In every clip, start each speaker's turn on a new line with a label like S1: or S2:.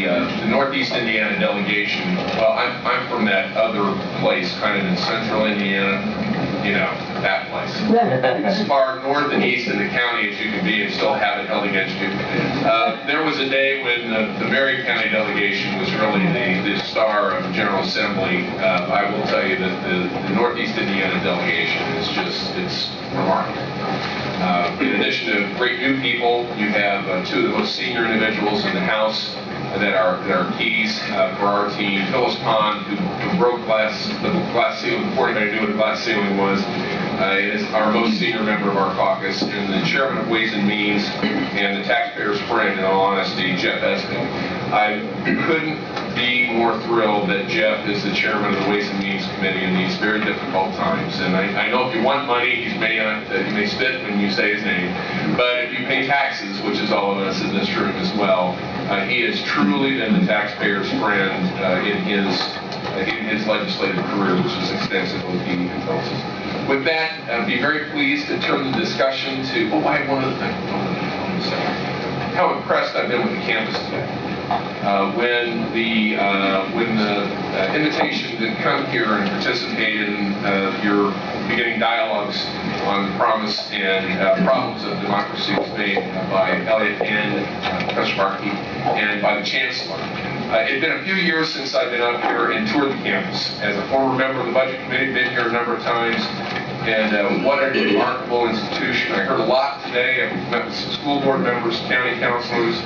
S1: the Northeast Indiana delegation, well, I'm from that other place, kind of in central Indiana, you know, that place. As far north and east in the county as you can be and still have it held against you. There was a day when the Marion County delegation was really the star of the General Assembly. I will tell you that the Northeast Indiana delegation is just, it's remarkable. In addition to great new people, you have two of the most senior individuals in the House that are keys for our team. Phyllis Pond, who broke the glass ceiling before anybody knew what a glass ceiling was, is our most senior member of our caucus, and the chairman of Ways and Means and the taxpayer's friend, in all honesty, Jeff Esmond. I couldn't be more thrilled that Jeff is the chairman of the Ways and Means Committee in these very difficult times. And I know if you want money, he may spit when you say his name, but if you pay taxes, which is all of us in this room as well, he has truly been the taxpayer's friend in his legislative career, which is extensive, as he tells us. With that, I'd be very pleased to turn the discussion to, oh, I have one other thing. How impressed I've been with the campus today. When the invitation to come here and participate in your beginning dialogues on the promise and problems of democracy was made by Elliot and Professor Markey and by the Chancellor. It had been a few years since I've been up here and toured the campus. As a former member of the Budget Committee, been here a number of times. And what a remarkable institution. I heard a lot today. I've met with some school board members, county councilors,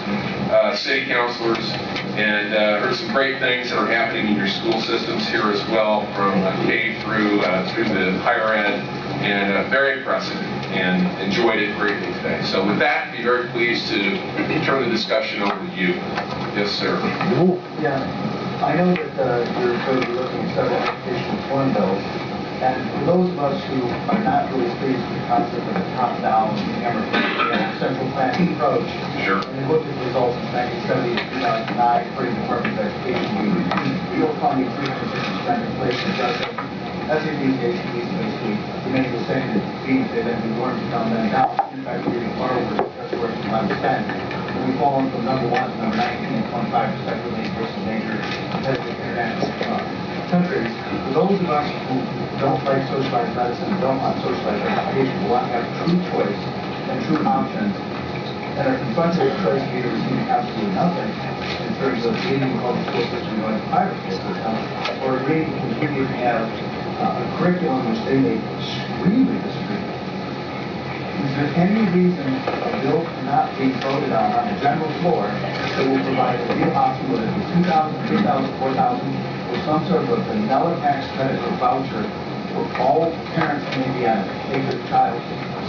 S1: city councilors, and heard some great things that are happening in your school systems here as well, from K through the higher ed, and very impressive, and enjoyed it greatly today. So with that, I'd be very pleased to turn the discussion over to you. Yes, sir.
S2: Yeah, I know that you're going to be looking at several educational reform bills. And for those of us who are not really pleased with the concept of a top-down, central planning approach,
S1: sure.
S2: And we looked at the results in 1970 to 2009 for the Department of Education, real funding 360% inflation adjustment. SATs, ACTs basically remain the same as they then we weren't become then now. In fact, we're getting far over just where it's 11%. And we've fallen from number 1 to number 19 and 25% really versus major competitive international countries. For those of us who don't like socialized medicine, don't want socialized education, who want to have true choice and true options, and are confronted with choice of either receiving absolutely nothing in terms of leaving the public school system and going to private school system, or agreeing to continue to have a curriculum which they may extremely disagree with. Is there any reason a bill cannot be voted on the general floor that will provide a real option, whether it be $2,000, $3,000, $4,000, or some sort of a vanilla tax credit or voucher for all parents who may be on it, take their child,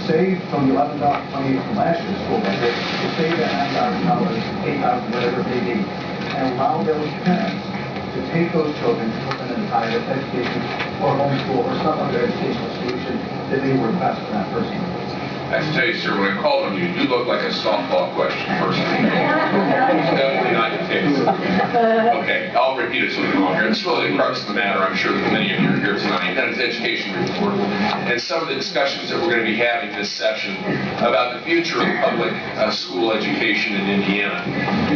S2: save from the $11.28 from last year's school budget, to save that $9,000, $8,000, whatever it may be, and allow those parents to take those children and put them in higher education or homeschool or some other educational solution that may work best for that person.
S1: I have to tell you, sir, when I called on you, you look like a softball question person. It's definitely not the case. Okay, I'll repeat it so we can all hear. It's really the crux of the matter, I'm sure that many of you are here tonight. That is education reform. And some of the discussions that we're going to be having this session about the future of public school education in Indiana.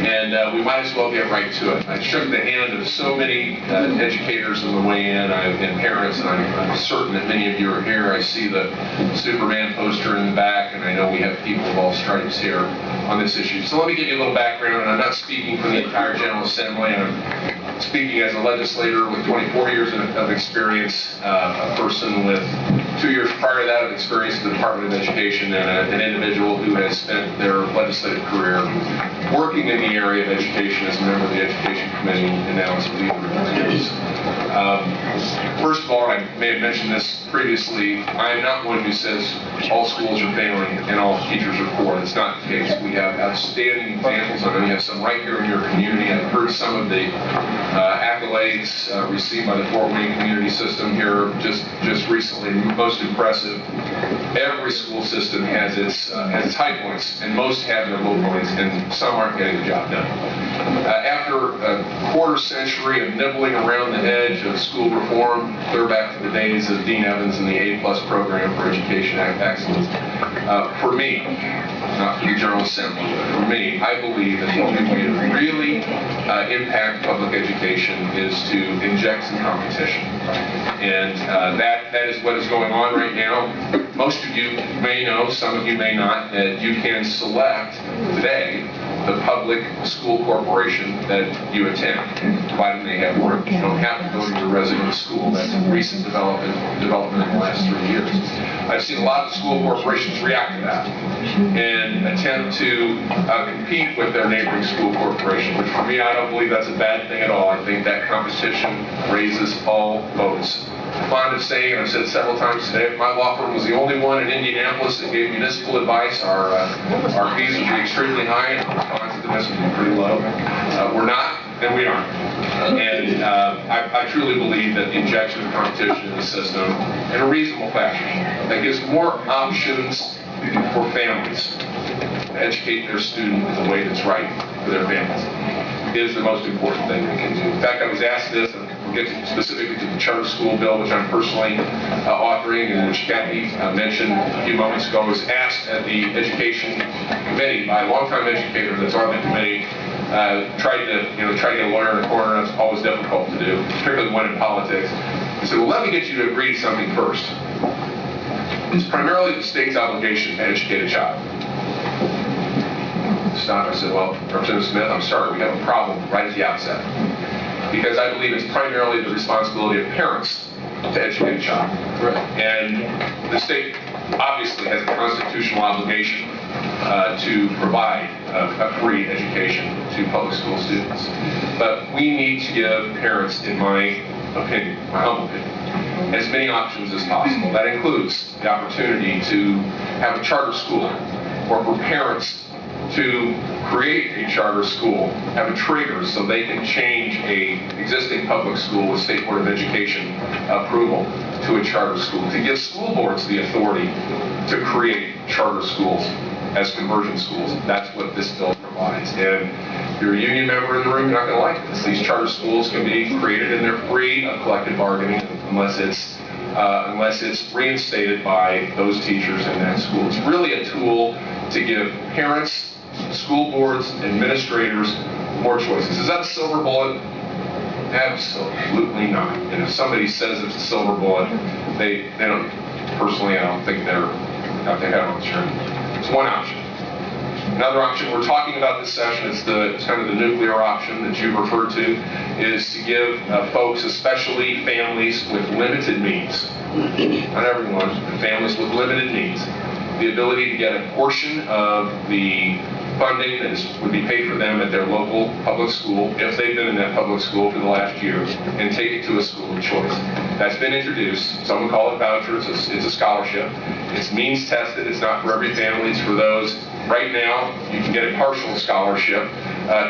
S1: And we might as well get right to it. I shook the hand of so many educators on the way in, and parents, and I'm certain that many of you are here. I see the Superman poster in the back, and I know we have people of all stripes here on this issue. So let me give you a little background, and I'm not speaking for the entire General Assembly. I'm speaking as a legislator with 24 years of experience, a person with 2 years prior to that of experience in the Department of Education, and an individual who has spent their legislative career working in the area of education as a member of the Education Committee, and now as a leader of years. First of all, I may have mentioned this previously, I am not one who says all schools are failing and all teachers are poor. That's not the case. We have outstanding examples of it. We have some right here in your community. I've heard some of the accolades received by the Fort Wayne community system here just recently. Most impressive. Every school system has its high points, and most have their low points, and some aren't getting the job done. After a quarter century of nibbling around the edge of school reform, clear back to the days of Dean Evans and the A+ program for education excellence, for me, not for the General Assembly, but for me, I believe that the only way to really impact public education is to inject some competition. And that is what is going on right now. Most of you may know, some of you may not, that you can select today the public school corporation that you attend, provided they have work. You don't have to go to your resident school. That's a recent development in the last 3 years. I've seen a lot of school corporations react to that and attempt to compete with their neighboring school corporation, which for me, I don't believe that's a bad thing at all. I think that competition raises all boats. I'm fond of saying, and I've said several times today, if my law firm was the only one in Indianapolis that gave municipal advice, our fees would be extremely high and the responsiveness would be pretty low. We're not, and we aren't. And I truly believe that the injection of competition in the system in a reasonable fashion that gives more options for families to educate their student in the way that's right for their families is the most important thing we can do. In fact, I was asked this, and we'll get specifically to the charter school bill, which I'm personally authoring, and which Kathy mentioned a few moments ago. I was asked at the education committee by a longtime educator that's on the committee, tried to get a lawyer in the corner. That's always difficult to do, particularly when in politics. He said, well, let me get you to agree to something first. It's primarily the state's obligation to educate a child. Stop. I said, well, Representative Smith, I'm sorry, we have a problem right at the outset. Because I believe it's primarily the responsibility of parents to educate a child. Right. And the state obviously has a constitutional obligation to provide a free education to public school students. But we need to give parents, in my opinion, my humble opinion, as many options as possible. That includes the opportunity to have a charter school, or for parents to create a charter school, have a trigger so they can change a existing public school with State Board of Education approval to a charter school, to give school boards the authority to create charter schools as conversion schools. That's what this bill provides. And if you're a union member in the room, you're not going to like this. These charter schools can be created and they're free of collective bargaining unless it's reinstated by those teachers in that school. It's really a tool to give parents, school boards, administrators more choices. Is that a silver bullet? Absolutely not. And if somebody says it's a silver bullet, they don't, personally, I don't think they're sure. It's one option. Another option we're talking about this session is kind of the nuclear option that you've referred to, is to give folks, especially families with limited means, not everyone, but families with limited means, the ability to get a portion of the funding that would be paid for them at their local public school, if they've been in that public school for the last year, and take it to a school of choice. That's been introduced. Some would call it vouchers. It's a scholarship. It's means tested. It's not for every family. It's for those. Right now, you can get a partial scholarship,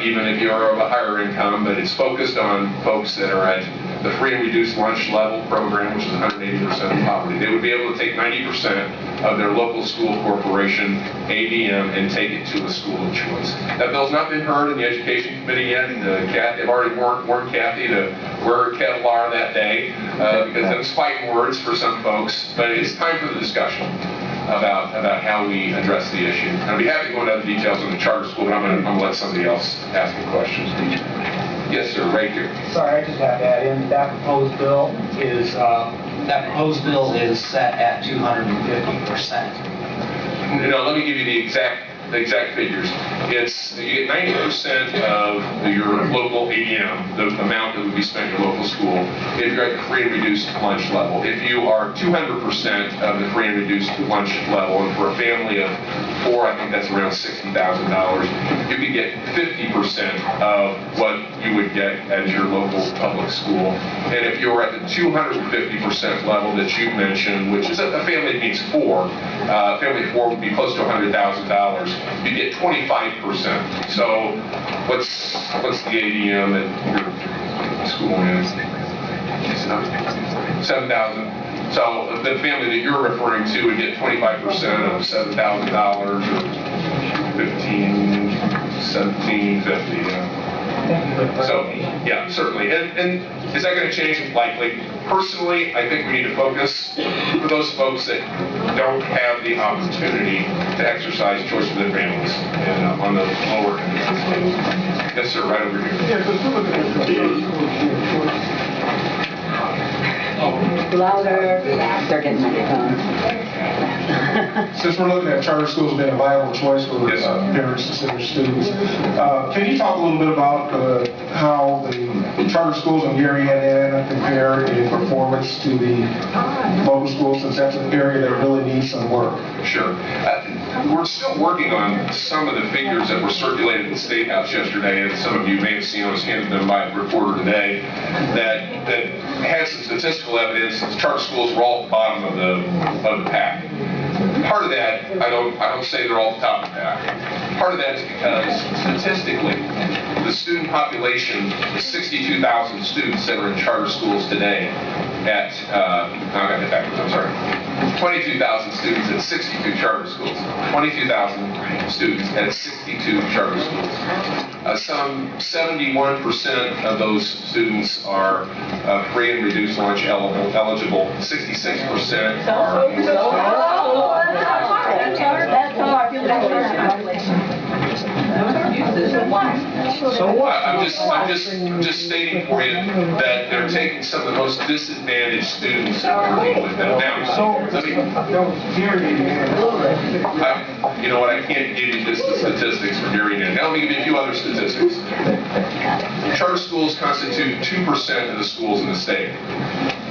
S1: even if you're of a higher income, but it's focused on folks that are at the free and reduced lunch level program, which is 180% of poverty. They would be able to take 90% of their local school corporation ADM and take it to a school of choice. That bill's not been heard in the Education Committee yet. They've already warned Kathy to wear her Kevlar that day because it's fighting words for some folks. But it's time for the discussion about how we address the issue. And I'd be happy to go into other details on the charter school, but I'm going to let somebody else ask the questions. Yes, sir, right here.
S3: Sorry, I just have to add in that proposed bill is set at 250%.
S1: Let me give you the exact figures. You get 90% of your local ADM, the amount that would be spent in your local school, if you're at the free and reduced lunch level. If you are 200% of the free and reduced lunch level, and for a family of 4, I think that's around $60,000, you could get 50% of what you would get at your local public school. And if you're at the 250% level that you mentioned, which is a family that means 4, family of 4 would be close to $100,000. You get 25%. So what's the ADM at your school is? 7,000. So the family that you're referring to would get 25% of $7,000 or $1,750. So, yeah, certainly. And is that going to change? Likely. Personally, I think we need to focus for those folks that don't have the opportunity to exercise choice for their families and on the lower end. Yes, sir. sir, right over here.
S2: Yeah, so look at
S4: Louder. They're getting microphones.
S5: Since we're looking at charter schools being a viable choice for
S1: Yes.
S5: parents to send their students, can you talk a little bit about how the charter schools in Gary, Indiana compare in performance to the local schools, since that's an area that really needs some work?
S1: Sure. We're still working on some of the figures that were circulated in the State House yesterday, and some of you may have seen, I was handed them by a reporter today, that had some statistical evidence that the charter schools were all at the bottom of the pack. Part of that, I don't say they're all at the top of the pack. Part of that is because statistically, the student population, the 62,000 students that are in charter schools today at, I got that backwards, I'm sorry. 22,000 students at 62 charter schools. 22,000 students at 62 charter schools. Some 71% of those students are free and reduced lunch eligible. 66% are. So what? I'm just stating for you that they're taking some of the most disadvantaged students and working with them. Now, let me, you know what? I can't give you just the statistics for Gary now. Now let me give you a few other statistics. Charter schools constitute 2% of the schools in the state.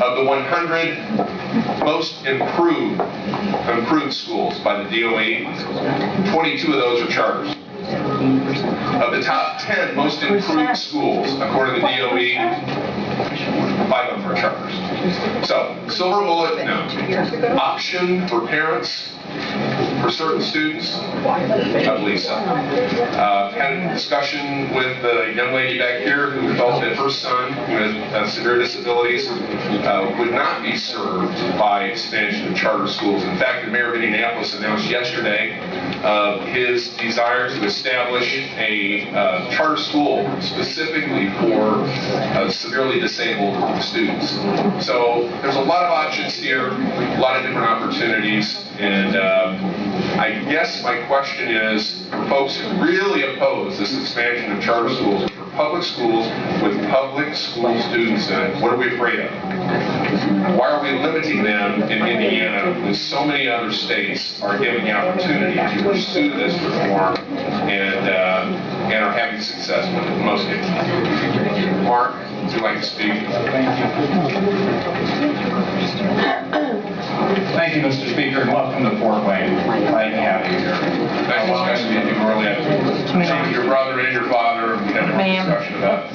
S1: Of the 100 most improved schools by the DOE, 22 of those are charters. Of the top 10 most improved schools, according to the DOE, 5 of them are charters. So, silver bullet, no. Option for parents, for certain students, I believe so. Had a discussion with a young lady back here who felt that her son, who has severe disabilities, would not be served by expansion of charter schools. In fact, the mayor of Indianapolis announced yesterday his desire to establish a charter school specifically for severely disabled students. So there's a lot of options here, a lot of different opportunities, and I guess my question is, for folks who really oppose this expansion of charter schools, for public schools with public school students in it, what are we afraid of? Why are we limiting them in Indiana when so many other states are giving the opportunity to pursue this reform and are having success with it in most cases? Mark, would you like to speak?
S3: Thank you, Mr. Speaker, and welcome to Fort Wayne. Glad to have you here.
S1: Nice discussion with you earlier. With your brother and your father. We had a discussion about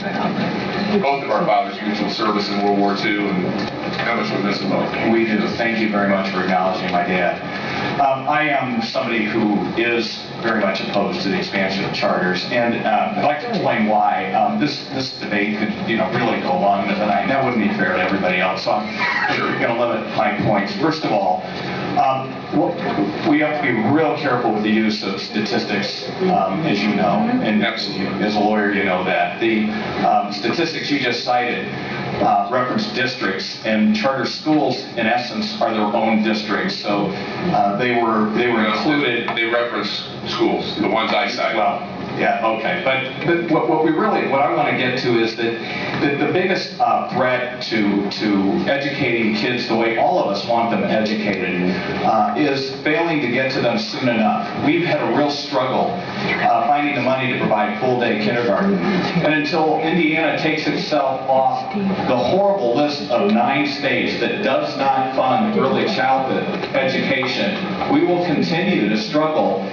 S1: both of our fathers' mutual service in World War II and how much we miss them both.
S3: We do. Thank you very much for acknowledging my dad. I am somebody who is very much opposed to the expansion of charters, and I'd like to explain why. This debate could, really go long, and that wouldn't be fair to everybody else. So I'm going to limit my points. First of all, we have to be real careful with the use of statistics, as you know, and
S1: absolutely,
S3: as a lawyer, you know that the statistics you just cited reference districts, and charter schools, in essence, are their own districts. So they were included.
S1: They reference schools, the ones I cited.
S3: Well, yeah, okay. But what I want to get to is that the biggest threat to educating kids the way all of us want them educated is failing to get to them soon enough. We've had a real struggle finding the money to provide full-day kindergarten. And until Indiana takes itself off the horrible list of 9 states that does not fund early childhood education, we will continue to struggle